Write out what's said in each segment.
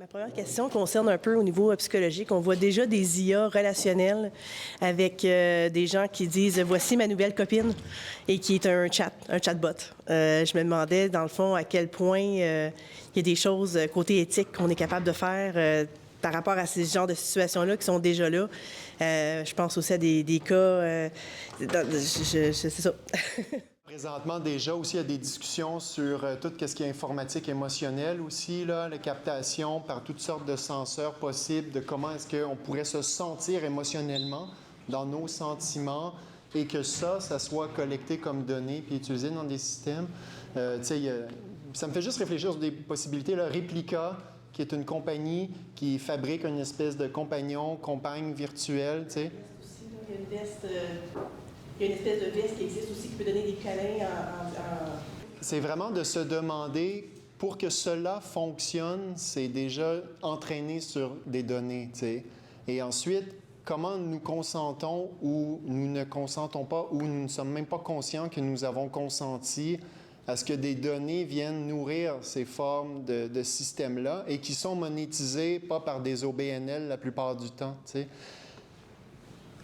Ma première question concerne un peu au niveau psychologique. On voit déjà des IA relationnels avec des gens qui disent « Voici ma nouvelle copine » et qui est un chatbot. Je me demandais, dans le fond, à quel point il y a des choses côté éthique qu'on est capable de faire par rapport à ces genres de situations-là qui sont déjà là. Je pense aussi à des cas... c'est ça. Présentement, déjà aussi, il y a des discussions sur tout ce qui est informatique émotionnelle aussi, là, la captation par toutes sortes de senseurs possibles de comment est-ce qu'on pourrait se sentir émotionnellement dans nos sentiments et que ça soit collecté comme données puis utilisé dans des systèmes. Ça me fait juste réfléchir sur des possibilités. Là, Replica, qui est une compagnie qui fabrique une espèce de compagne virtuelle, tu sais. Il y a une veste... Il y a une espèce de veste qui existe aussi qui peut donner des câlins C'est vraiment de se demander, pour que cela fonctionne, c'est déjà entraîné sur des données, tu sais. Et ensuite, comment nous consentons ou nous ne consentons pas ou nous ne sommes même pas conscients que nous avons consenti à ce que des données viennent nourrir ces formes de systèmes-là et qui sont monétisées pas par des OBNL la plupart du temps, tu sais.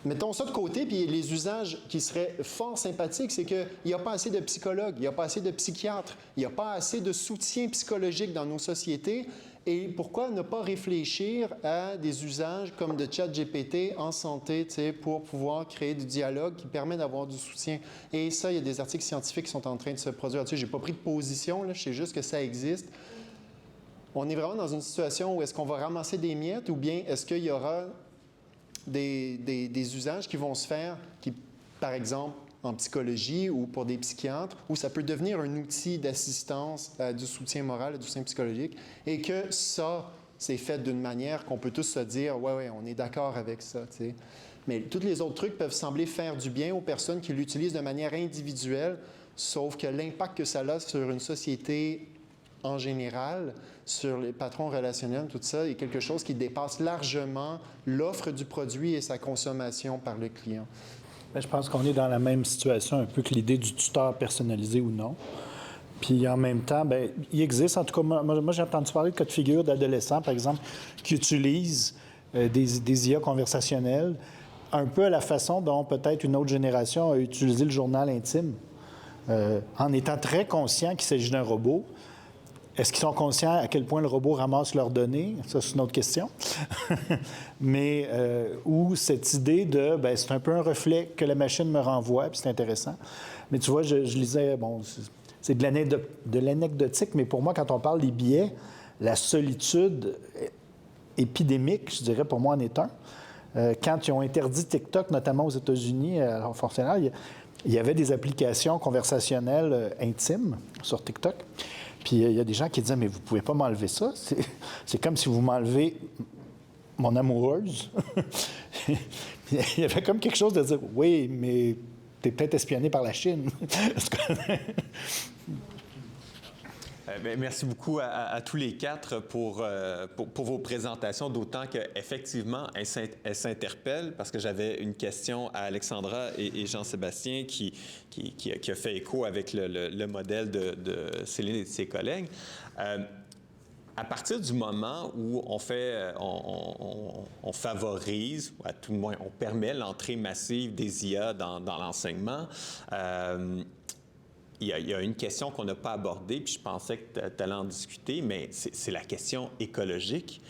Mettons ça de côté, puis les usages qui seraient fort sympathiques, c'est qu'il n'y a pas assez de psychologues, il n'y a pas assez de psychiatres, il n'y a pas assez de soutien psychologique dans nos sociétés. Et pourquoi ne pas réfléchir à des usages comme de ChatGPT en santé, tu sais, pour pouvoir créer du dialogue qui permet d'avoir du soutien? Et ça, il y a des articles scientifiques qui sont en train de se produire là-dessus. Je n'ai pas pris de position, là, je sais juste que ça existe. On est vraiment dans une situation où est-ce qu'on va ramasser des miettes ou bien est-ce qu'il y aura des usages qui vont se faire, qui, par exemple, en psychologie ou pour des psychiatres, où ça peut devenir un outil d'assistance, du soutien moral, du soutien psychologique, et que ça, c'est fait d'une manière qu'on peut tous se dire « ouais, on est d'accord avec ça », tu sais. Mais tous les autres trucs peuvent sembler faire du bien aux personnes qui l'utilisent de manière individuelle, sauf que l'impact que ça a sur une société en général, sur les patrons relationnels, tout ça, est quelque chose qui dépasse largement l'offre du produit et sa consommation par le client. Bien, je pense qu'on est dans la même situation un peu que l'idée du tuteur personnalisé ou non. Puis en même temps, bien, il existe, en tout cas, moi j'ai entendu parler de cas de figure d'adolescents, par exemple, qui utilisent des IA conversationnelles, un peu à la façon dont peut-être une autre génération a utilisé le journal intime, en étant très conscient qu'il s'agit d'un robot. Est-ce qu'ils sont conscients à quel point le robot ramasse leurs données? Ça, c'est une autre question. Mais ou cette idée de, bien, c'est un peu un reflet que la machine me renvoie, puis c'est intéressant. Mais tu vois, je lisais, bon, c'est de l'anecdotique, mais pour moi, quand on parle des biais, la solitude épidémique, je dirais, pour moi, en est un. Quand ils ont interdit TikTok, notamment aux États-Unis, à leurs fonctionnaires, il y avait des applications conversationnelles intimes sur TikTok. Puis il y a des gens qui disaient « Mais vous ne pouvez pas m'enlever ça. C'est comme si vous m'enlevez mon amoureuse. » Il y avait comme quelque chose de dire « Oui, mais tu es peut-être espionné par la Chine. » Merci beaucoup à tous les quatre pour vos présentations, d'autant qu'effectivement, elles s'interpellent parce que j'avais une question à Alexandra et Jean-Sébastien qui a fait écho avec le modèle de Céline et de ses collègues. À partir du moment où on favorise, ou à tout le moins on permet l'entrée massive des IA dans l'enseignement, il y a une question qu'on n'a pas abordée, puis je pensais que tu allais en discuter, mais c'est la question écologique.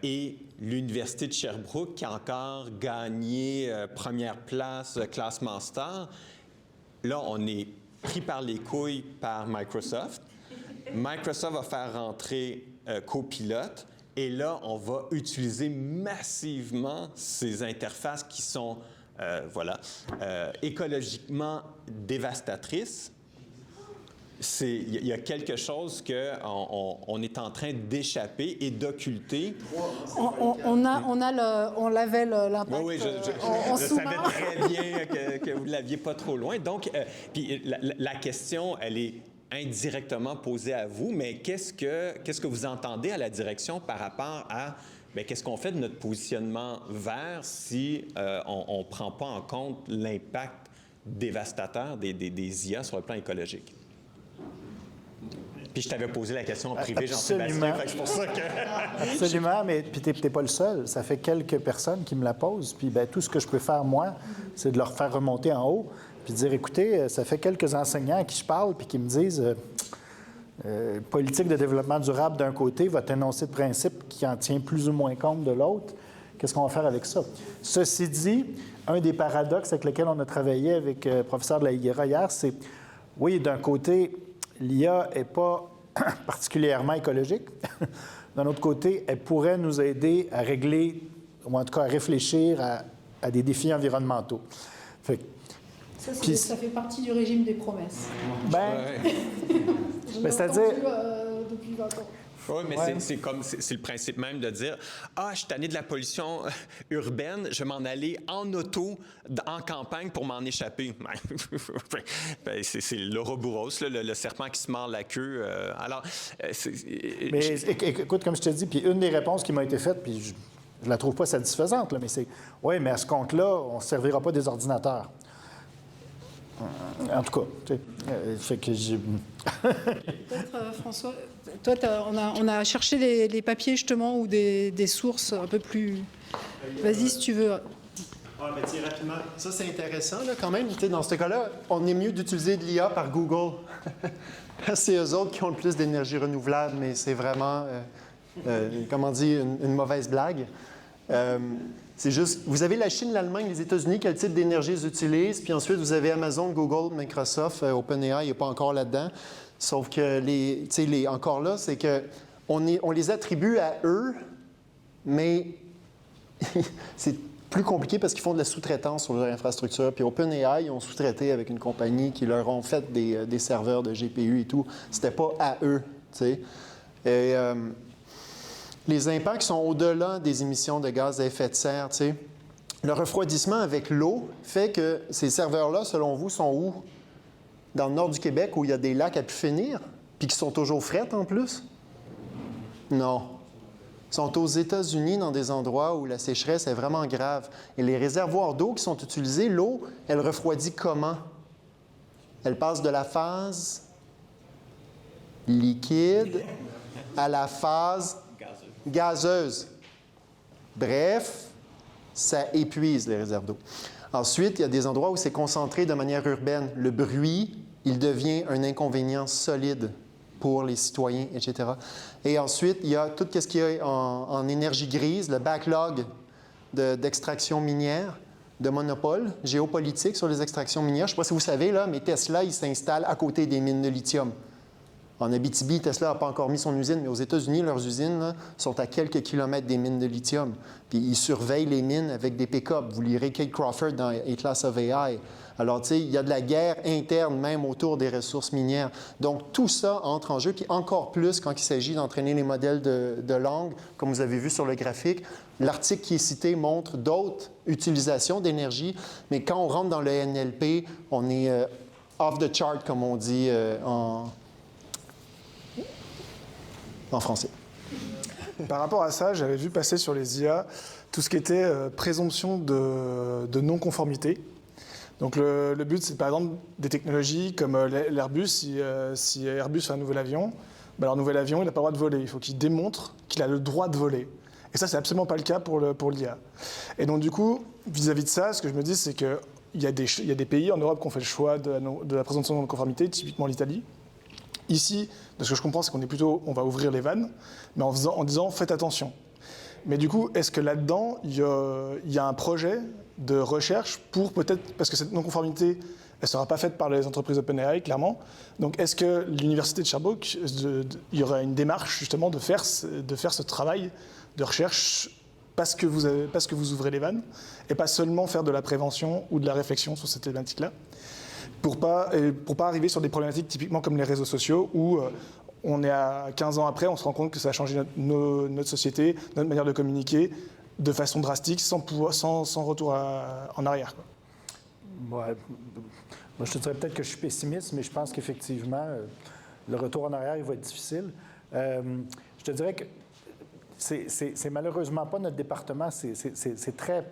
Et l'Université de Sherbrooke qui a encore gagné première place, classement star, là, on est pris par les couilles par Microsoft. Microsoft va faire rentrer Copilot, et là, on va utiliser massivement ces interfaces qui sont écologiquement dévastatrice. Il y a quelque chose qu'on est en train d'échapper et d'occulter. On l'avait l'impact. Oui, je savais très bien que vous ne l'aviez pas trop loin. Donc, puis la question, elle est indirectement posée à vous, mais qu'est-ce que vous entendez à la direction par rapport à bien, qu'est-ce qu'on fait de notre positionnement vert si on ne prend pas en compte l'impact dévastateur des IA sur le plan écologique? Puis je t'avais posé la question en privé, Absolument. Jean-Sébastien, fait que c'est pour ça que... Absolument, mais puis t'es pas le seul. Ça fait quelques personnes qui me la posent. Puis ben, tout ce que je peux faire, moi, c'est de leur faire remonter en haut puis de dire, écoutez, ça fait quelques enseignants à qui je parle puis qui me disent, politique de développement durable d'un côté, votre énoncé de principe qui en tient plus ou moins compte de l'autre, qu'est-ce qu'on va faire avec ça? Ceci dit, un des paradoxes avec lesquels on a travaillé avec le professeur de la Higuera hier, c'est, oui, d'un côté, l'IA n'est pas particulièrement écologique. D'un autre côté, elle pourrait nous aider à régler, ou en tout cas à réfléchir à des défis environnementaux. Fait, ça fait partie du régime des promesses. C'est-à-dire... Depuis 20 ans. Oui, mais c'est le principe même de dire « Ah, je suis tanné de la pollution urbaine, je vais m'en aller en auto, en campagne pour m'en échapper. » C'est l'ouroboros, le serpent qui se mord la queue. Mais écoute, comme je te dis, puis une des réponses qui m'a été faite, puis je ne la trouve pas satisfaisante, là, mais c'est « Oui, mais à ce compte-là, on ne servira pas des ordinateurs. » En tout cas, tu sais, fait que j'ai... Peut-être, François, toi, on a cherché les papiers, justement, ou des sources un peu plus... Vas-y, si tu veux. Ah, mais tiens, rapidement. Ça, c'est intéressant, là, quand même. Tu sais, dans ce cas-là, on est mieux d'utiliser de l'IA par Google. C'est eux autres qui ont le plus d'énergie renouvelable, mais c'est vraiment, comment dire, une mauvaise blague. C'est juste, vous avez la Chine, l'Allemagne, les États-Unis, quel type d'énergie ils utilisent, puis ensuite vous avez Amazon, Google, Microsoft, OpenAI, il n'est pas encore là-dedans. Sauf que encore là, c'est que on les attribue à eux, mais c'est plus compliqué parce qu'ils font de la sous-traitance sur leur infrastructure. Puis OpenAI, ils ont sous-traité avec une compagnie qui leur ont fait des serveurs de GPU et tout. C'était pas à eux, tu sais. Et les impacts sont au-delà des émissions de gaz à effet de serre, tu sais. Le refroidissement avec l'eau fait que ces serveurs-là, selon vous, sont où? Dans le nord du Québec, où il y a des lacs à pu finir, puis qui sont toujours frettes en plus? Non. Ils sont aux États-Unis, dans des endroits où la sécheresse est vraiment grave. Et les réservoirs d'eau qui sont utilisés, l'eau, elle refroidit comment? Elle passe de la phase liquide à la phase gazeuse. Bref, ça épuise les réserves d'eau. Ensuite, il y a des endroits où c'est concentré de manière urbaine. Le bruit, il devient un inconvénient solide pour les citoyens, etc. Et ensuite, il y a tout ce qui est en énergie grise, le backlog d'extraction minière, de monopole géopolitique sur les extractions minières. Je ne sais pas si vous savez, là, mais Tesla, il s'installe à côté des mines de lithium. En Abitibi, Tesla n'a pas encore mis son usine, mais aux États-Unis, leurs usines là, sont à quelques kilomètres des mines de lithium. Puis ils surveillent les mines avec des pick-up. Vous lirez Kate Crawford dans Atlas of AI. Alors, tu sais, il y a de la guerre interne même autour des ressources minières. Donc, tout ça entre en jeu, puis encore plus quand il s'agit d'entraîner les modèles de langue, comme vous avez vu sur le graphique. L'article qui est cité montre d'autres utilisations d'énergie, mais quand on rentre dans le NLP, on est off the chart, comme on dit en français. Par rapport à ça, j'avais vu passer sur les IA tout ce qui était présomption de non-conformité. Donc le but, c'est par exemple des technologies comme l'Airbus. Si Airbus fait un nouvel avion, ben leur nouvel avion, il n'a pas le droit de voler. Il faut qu'il démontre qu'il a le droit de voler. Et ça, c'est absolument pas le cas pour l'IA. Et donc du coup, vis-à-vis de ça, ce que je me dis, c'est qu'il y a des pays en Europe qui ont fait le choix de la présomption de non-conformité, typiquement l'Italie. Ici, de ce que je comprends, c'est on va ouvrir les vannes, mais en disant faites attention. Mais du coup, est-ce que là-dedans, il y a un projet de recherche pour peut-être, parce que cette non-conformité, elle ne sera pas faite par les entreprises OpenAI, clairement. Donc, est-ce que l'Université de Sherbrooke, il y aurait une démarche justement de faire ce travail de recherche parce que vous ouvrez les vannes, et pas seulement faire de la prévention ou de la réflexion sur cette thématique-là, pour pas arriver sur des problématiques typiquement comme les réseaux sociaux où on est à 15 ans après, on se rend compte que ça a changé notre société, notre manière de communiquer de façon drastique, sans retour en arrière, quoi. Ouais. Moi, je te dirais peut-être que je suis pessimiste, mais je pense qu'effectivement, le retour en arrière, il va être difficile. Je te dirais que c'est malheureusement pas notre département, c'est très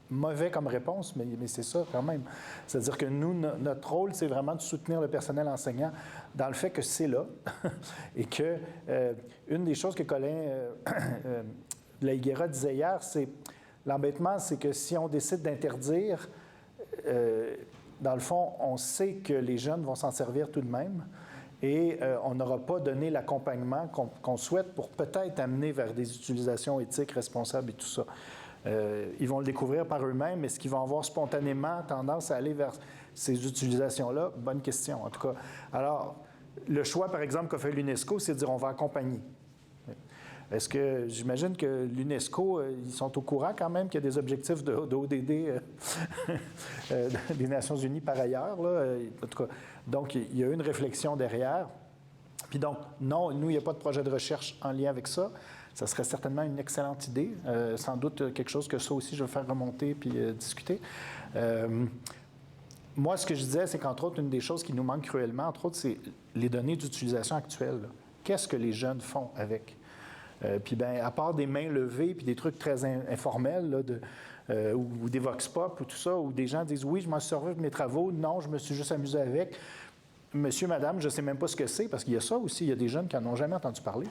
mauvais comme réponse, mais c'est ça quand même. C'est-à-dire que nous, notre rôle, c'est vraiment de soutenir le personnel enseignant dans le fait que c'est là et que une des choses que Colin de la Higuera disait hier, c'est l'embêtement, c'est que si on décide d'interdire, dans le fond, on sait que les jeunes vont s'en servir tout de même et on n'aura pas donné l'accompagnement qu'on souhaite pour peut-être amener vers des utilisations éthiques, responsables et tout ça. Ils vont le découvrir par eux-mêmes. Est-ce qu'ils vont avoir spontanément tendance à aller vers ces utilisations-là? Bonne question, en tout cas. Alors, le choix, par exemple, qu'a fait l'UNESCO, c'est de dire on va accompagner. Est-ce que, j'imagine que l'UNESCO, ils sont au courant quand même qu'il y a des objectifs de ODD des Nations unies par ailleurs, là. En tout cas, donc, il y a une réflexion derrière. Puis donc, non, nous, il n'y a pas de projet de recherche en lien avec ça. Ça serait certainement une excellente idée. Sans doute quelque chose que ça aussi, je vais faire remonter puis discuter. Moi, ce que je disais, c'est qu'entre autres, une des choses qui nous manque cruellement, entre autres, c'est les données d'utilisation actuelles. Qu'est-ce que les jeunes font avec? Puis, bien, à part des mains levées puis des trucs très informels, là, ou des vox pop ou tout ça, où des gens disent « Oui, je m'en suis servi de mes travaux. Non, je me suis juste amusé avec. » Monsieur, madame, je ne sais même pas ce que c'est, parce qu'il y a ça aussi. Il y a des jeunes qui n'en ont jamais entendu parler.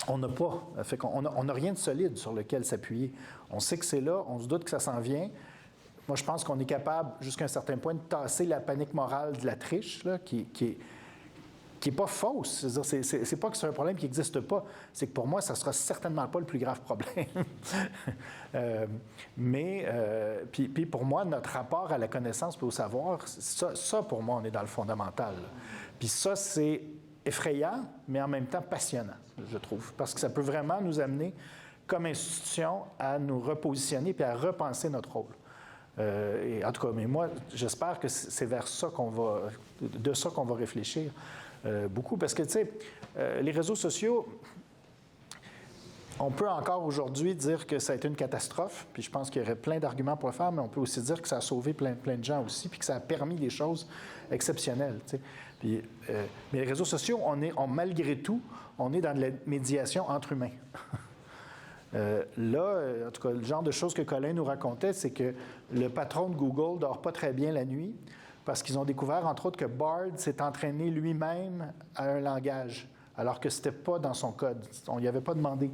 On n'a pas. Fait qu'on n'a rien de solide sur lequel s'appuyer. On sait que c'est là, on se doute que ça s'en vient. Moi, je pense qu'on est capable, jusqu'à un certain point, de tasser la panique morale de la triche, là, qui est pas fausse. C'est pas que c'est un problème qui n'existe pas. C'est que pour moi, ça sera certainement pas le plus grave problème. Puis pour moi, notre rapport à la connaissance et au savoir, ça, pour moi, on est dans le fondamental. Puis ça, c'est effrayant, mais en même temps passionnant, je trouve. Parce que ça peut vraiment nous amener, comme institution, à nous repositionner puis à repenser notre rôle. Et en tout cas, mais moi, j'espère que c'est vers ça de ça qu'on va réfléchir. Beaucoup, parce que, tu sais, les réseaux sociaux, on peut encore aujourd'hui dire que ça a été une catastrophe, puis je pense qu'il y aurait plein d'arguments pour le faire, mais on peut aussi dire que ça a sauvé plein de gens aussi, puis que ça a permis des choses exceptionnelles, tu sais. Puis, mais les réseaux sociaux, malgré tout, on est dans de la médiation entre humains. Là, en tout cas, le genre de choses que Colin nous racontait, c'est que le patron de Google ne dort pas très bien la nuit, parce qu'ils ont découvert, entre autres, que Bard s'est entraîné lui-même à un langage, alors que ce n'était pas dans son code. On n'y avait pas demandé.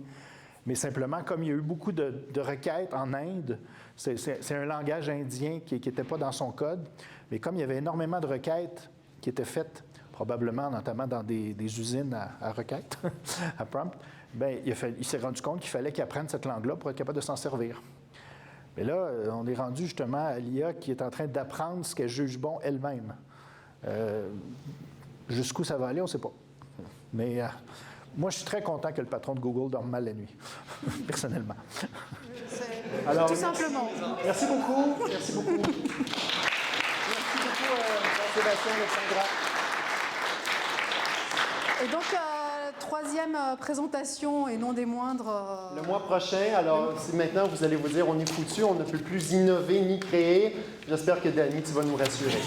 Mais simplement, comme il y a eu beaucoup de requêtes en Inde, c'est un langage indien qui n'était pas dans son code, mais comme il y avait énormément de requêtes qui étaient faites, probablement notamment dans des usines à requêtes, à prompt, bien, il s'est rendu compte qu'il fallait qu'il apprenne cette langue-là pour être capable de s'en servir. Mais là, on est rendu justement à l'IA qui est en train d'apprendre ce qu'elle juge bon elle-même. Jusqu'où ça va aller, on ne sait pas. Mais moi, je suis très content que le patron de Google dorme mal la nuit, personnellement. Alors, tout simplement. Merci beaucoup. Merci beaucoup. Merci beaucoup, Jean-Sébastien, Alexandra. Et donc, troisième présentation, et non des moindres... Le mois prochain, alors maintenant vous allez vous dire on est foutu, on ne peut plus innover ni créer. J'espère que Dani, tu vas nous rassurer.